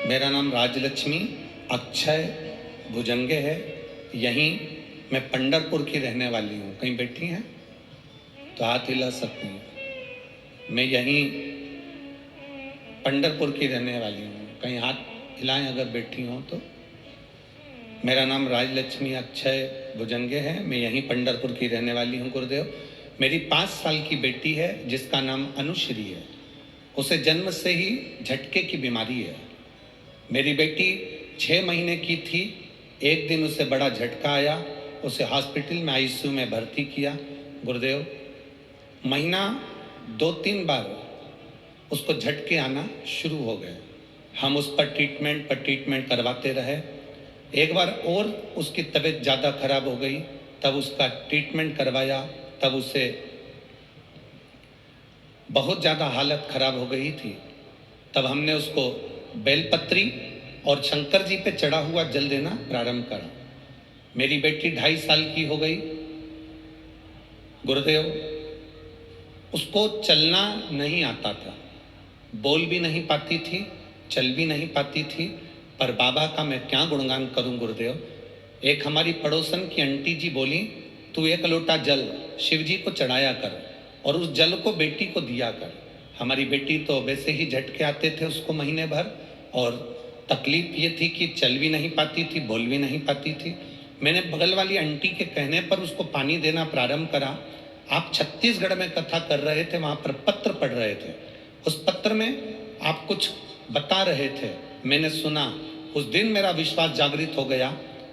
मेरा नाम राजलक्ष्मी अक्षय भुजंगे है। यहीं मैं पंढरपुर की रहने वाली हूँ। कहीं बैठी हैं तो हाथ हिला सकती हैं। मैं यहीं पंढरपुर की रहने वाली हूँ। कहीं हाथ हिलाएं अगर बैठी हों तो। मेरा नाम राजलक्ष्मी अक्षय भुजंगे है। मैं यहीं पंढरपुर की रहने वाली हूँ गुरुदेव। मेरी 5 साल की बेटी है जिसका नाम अनुश्री है। उसे जन्म से ही झटके की बीमारी है। मेरी बेटी 6 महीने की थी। एक दिन उसे बड़ा झटका आया। उसे हॉस्पिटल में आईसीयू में भर्ती किया गुरुदेव। महीना 2-3 बार उसको झटके आना शुरू हो गए। हम उस पर ट्रीटमेंट करवाते रहे। एक बार और उसकी तबीयत ज़्यादा खराब हो गई, तब उसका ट्रीटमेंट करवाया। तब उसे बहुत ज़्यादा हालत खराब हो गई थी। तब हमने उसको बेलपत्री और शंकर जी पे चढ़ा हुआ जल देना प्रारंभ करा। मेरी बेटी 2.5 साल की हो गई गुरुदेव। उसको चलना नहीं आता था, बोल भी नहीं पाती थी, चल भी नहीं पाती थी। पर बाबा का मैं क्या गुणगान करूं गुरुदेव। एक हमारी पड़ोसन की आंटी जी बोली, तू 1 लोटा जल शिव जी को चढ़ाया कर और उस जल को बेटी को दिया कर। हमारी बेटी तो वैसे ही झटके आते थे उसको महीने भर, और तकलीफ ये थी कि चल भी नहीं पाती थी, बोल भी नहीं पाती थी। मैंने बगल वाली आंटी के कहने पर उसको पानी देना प्रारंभ करा। आप छत्तीसगढ़ में कथा कर रहे थे, वहाँ पर पत्र पढ़ रहे थे। उस पत्र में आप कुछ बता रहे थे, मैंने सुना। उस दिन मेरा विश्वास जागृत हो गया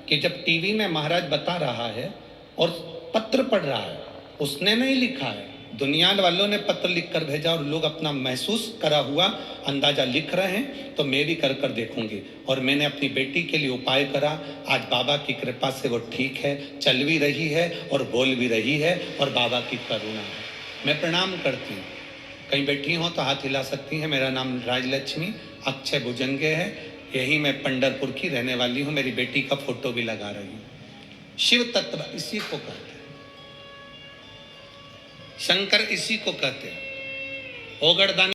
कि जब टीवी में महाराज बता रहा है और पत्र पढ़ रहा है, उसने नहीं लिखा है, दुनिया वालों ने पत्र लिख कर भेजा और लोग अपना महसूस करा हुआ अंदाजा लिख रहे हैं, तो मैं भी कर कर देखूंगी। और मैंने अपनी बेटी के लिए उपाय करा। आज बाबा की कृपा से वो ठीक है, चल भी रही है और बोल भी रही है, और बाबा की करुणा है। मैं प्रणाम करती हूँ। कहीं बैठी हो तो हाथ हिला सकती हैं। मेरा नाम राजलक्ष्मी अक्षय भुजंगे है। यही मैं पंढरपुर की रहने वाली हूँ। मेरी बेटी का फोटो भी लगा रही हूँ। शिव तत्व इसी को कहते हैं, शंकर इसी को कहते हैं। ओगड़दानी